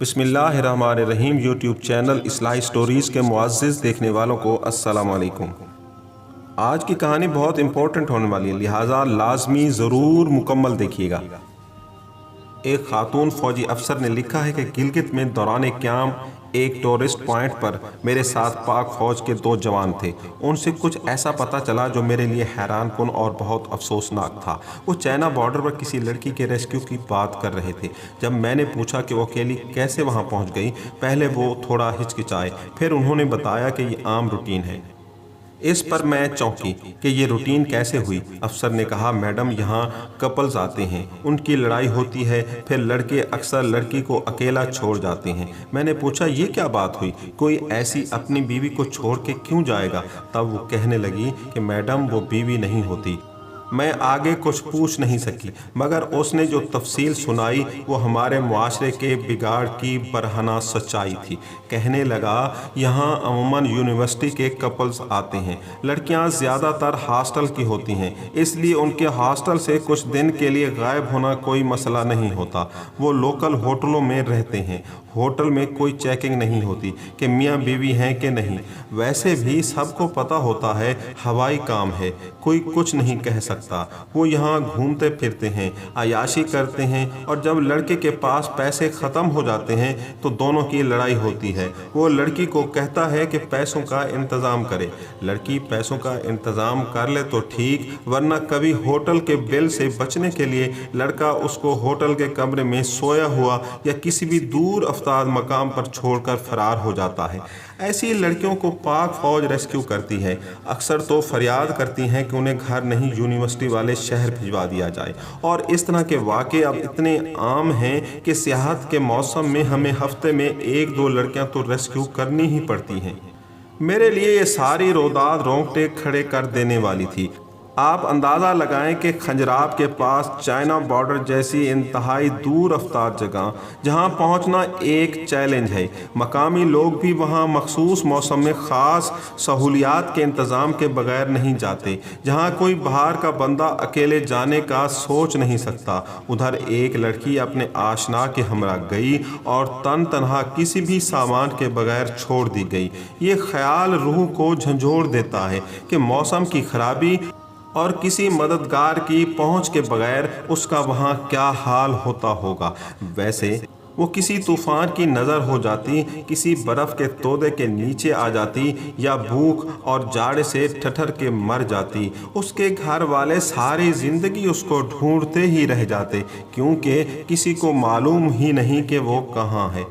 بسم اللہ الرحمن الرحیم یوٹیوب چینل اصلاحی سٹوریز کے معزز دیکھنے والوں کو السلام علیکم۔ آج کی کہانی بہت امپورٹنٹ ہونے والی ہے، لہٰذا لازمی ضرور مکمل دیکھیے گا۔ ایک خاتون فوجی افسر نے لکھا ہے کہ گلگت میں دوران قیام ایک ٹورسٹ پوائنٹ پر میرے ساتھ پاک فوج کے 2 جوان تھے۔ ان سے کچھ ایسا پتہ چلا جو میرے لیے حیران کن اور بہت افسوسناک تھا۔ وہ چائنا بارڈر پر کسی لڑکی کے ریسکیو کی بات کر رہے تھے۔ جب میں نے پوچھا کہ وہ اکیلی کیسے وہاں پہنچ گئی، پہلے وہ تھوڑا ہچکچائے، پھر انہوں نے بتایا کہ یہ عام روٹین ہے۔ اس پر میں چونکی کہ یہ روٹین کیسے ہوئی۔ افسر نے کہا، میڈم یہاں کپلز آتے ہیں، ان کی لڑائی ہوتی ہے، پھر لڑکے اکثر لڑکی کو اکیلا چھوڑ جاتے ہیں۔ میں نے پوچھا یہ کیا بات ہوئی، کوئی ایسی اپنی بیوی کو چھوڑ کے کیوں جائے گا؟ تب وہ کہنے لگی کہ میڈم وہ بیوی نہیں ہوتی۔ میں آگے کچھ پوچھ نہیں سکی، مگر اس نے جو تفصیل سنائی وہ ہمارے معاشرے کے بگاڑ کی برہنہ سچائی تھی۔ کہنے لگا، یہاں عموماً یونیورسٹی کے کپلز آتے ہیں، لڑکیاں زیادہ تر ہاسٹل کی ہوتی ہیں، اس لیے ان کے ہاسٹل سے کچھ دن کے لیے غائب ہونا کوئی مسئلہ نہیں ہوتا۔ وہ لوکل ہوٹلوں میں رہتے ہیں، ہوٹل میں کوئی چیکنگ نہیں ہوتی کہ میاں بیوی ہیں کہ نہیں۔ ویسے بھی سب کو پتہ ہوتا ہے ہوائی کام ہے، کوئی کچھ نہیں کہہ سکتا۔ وہ یہاں گھومتے پھرتے ہیں، عیاشی کرتے ہیں، اور جب لڑکے کے پاس پیسے ختم ہو جاتے ہیں تو دونوں کی لڑائی ہوتی ہے۔ وہ لڑکی کو کہتا ہے کہ پیسوں کا انتظام کرے، لڑکی پیسوں کا انتظام کر لے تو ٹھیک، ورنہ کبھی ہوٹل کے بل سے بچنے کے لیے لڑکا اس کو ہوٹل کے کمرے میں سویا ہوا یا کسی بھی دور افتاد مقام پر چھوڑ کر فرار ہو جاتا ہے۔ ایسی لڑکیوں کو پاک فوج ریسکیو کرتی ہے، اکثر تو فریاد کرتی ہیں کہ انہیں گھر نہیں یونیورسٹی والے شہر بھجوا دیا جائے، اور اس طرح کے واقعے اب اتنے عام ہیں کہ سیاحت کے موسم میں ہمیں ہفتے میں 1-2 لڑکیاں تو ریسکیو کرنی ہی پڑتی ہیں۔ میرے لیے یہ ساری روداد رونگٹے کھڑے کر دینے والی تھی۔ آپ اندازہ لگائیں کہ کھنجراب کے پاس چائنا بارڈر جیسی انتہائی دور افتاد جگہ جہاں پہنچنا ایک چیلنج ہے، مقامی لوگ بھی وہاں مخصوص موسم میں خاص سہولیات کے انتظام کے بغیر نہیں جاتے، جہاں کوئی باہر کا بندہ اکیلے جانے کا سوچ نہیں سکتا۔ ادھر ایک لڑکی اپنے آشنا کے ہمراہ گئی اور تنہا کسی بھی سامان کے بغیر چھوڑ دی گئی۔ یہ خیال روح کو جھنجھوڑ دیتا ہے کہ موسم کی خرابی اور کسی مددگار کی پہنچ کے بغیر اس کا وہاں کیا حال ہوتا ہوگا۔ ویسے وہ کسی طوفان کی نظر ہو جاتی، کسی برف کے تودے کے نیچے آ جاتی، یا بھوک اور جاڑے سے ٹھٹر کے مر جاتی، اس کے گھر والے ساری زندگی اس کو ڈھونڈتے ہی رہ جاتے، کیونکہ کسی کو معلوم ہی نہیں کہ وہ کہاں ہے۔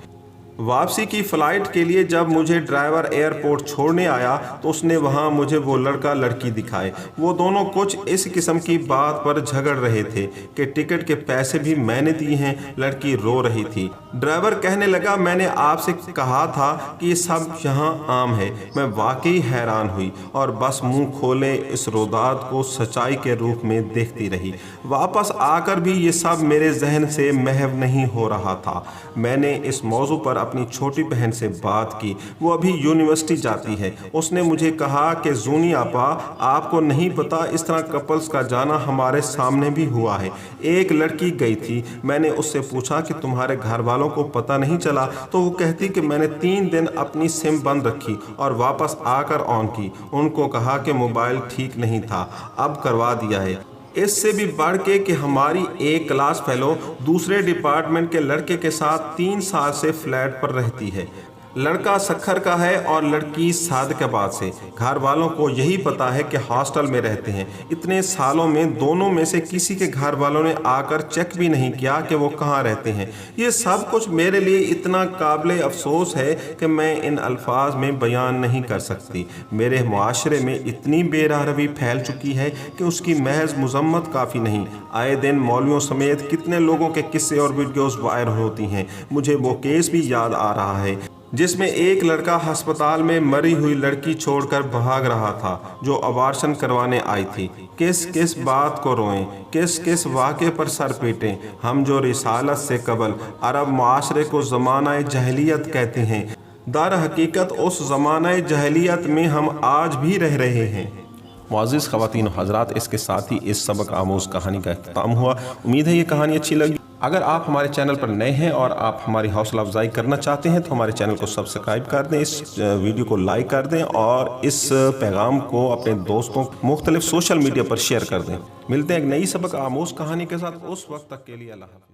واپسی کی فلائٹ کے لیے جب مجھے ڈرائیور ایئرپورٹ چھوڑنے آیا تو اس نے وہاں مجھے وہ لڑکا لڑکی دکھائے۔ وہ دونوں کچھ اس قسم کی بات پر جھگڑ رہے تھے کہ ٹکٹ کے پیسے بھی میں نے دیے ہیں۔ لڑکی رو رہی تھی۔ ڈرائیور کہنے لگا، میں نے آپ سے کہا تھا کہ یہ سب یہاں عام ہے۔ میں واقعی حیران ہوئی اور بس منہ کھولے اس روداد کو سچائی کے روپ میں دیکھتی رہی۔ واپس آ کر بھی یہ سب میرے ذہن سے محو نہیں ہو رہا تھا۔ میں نے اس موضوع پر اپنی چھوٹی بہن سے بات کی، وہ ابھی یونیورسٹی جاتی ہے۔ اس نے مجھے کہا کہ زونی آپا، آپ کو نہیں پتا، اس طرح کپلز کا جانا ہمارے سامنے بھی ہوا ہے۔ ایک لڑکی گئی تھی، میں نے اس سے پوچھا کہ تمہارے گھر والوں کو پتہ نہیں چلا، تو وہ کہتی کہ میں نے 3 دن اپنی سم بند رکھی اور واپس آ کر آن کی۔ ان کو کہا کہ موبائل ٹھیک نہیں تھا، اب کروا دیا ہے۔ اس سے بھی بڑھ کے کہ ہماری ایک کلاس فیلو دوسرے ڈپارٹمنٹ کے لڑکے کے ساتھ 3 سال سے فلیٹ پر رہتی ہے۔ لڑکا سکھر کا ہے اور لڑکی صادق آباد سے۔ گھر والوں کو یہی پتا ہے کہ ہاسٹل میں رہتے ہیں۔ اتنے سالوں میں دونوں میں سے کسی کے گھر والوں نے آ کر چیک بھی نہیں کیا کہ وہ کہاں رہتے ہیں۔ یہ سب کچھ میرے لیے اتنا قابل افسوس ہے کہ میں ان الفاظ میں بیان نہیں کر سکتی۔ میرے معاشرے میں اتنی بے راہ روی پھیل چکی ہے کہ اس کی محض مذمت کافی نہیں۔ آئے دن مولویوں سمیت کتنے لوگوں کے قصے اور ویڈیوز وائرل ہوتی ہیں۔ مجھے وہ کیس بھی یاد آ رہا ہے جس میں ایک لڑکا ہسپتال میں مری ہوئی لڑکی چھوڑ کر بھاگ رہا تھا جو ابارشن کروانے آئی تھی۔ کس کس بات کو روئیں، کس کس واقعے پر سر پیٹیں ہم جو رسالت سے قبل عرب معاشرے کو زمانہ جاہلیت کہتے ہیں۔ در حقیقت اس زمانہ جاہلیت میں ہم آج بھی رہ رہے ہیں۔ معزز خواتین و حضرات، اس کے ساتھ ہی اس سبق آموز کہانی کا اختتام ہوا۔ امید ہے یہ کہانی اچھی لگی۔ اگر آپ ہمارے چینل پر نئے ہیں اور آپ ہماری حوصلہ افزائی کرنا چاہتے ہیں تو ہمارے چینل کو سبسکرائب کر دیں، اس ویڈیو کو لائک کر دیں اور اس پیغام کو اپنے دوستوں مختلف سوشل میڈیا پر شیئر کر دیں۔ ملتے ہیں ایک نئی سبق آموز کہانی کے ساتھ، اس وقت تک کے لیے اللہ حافظ۔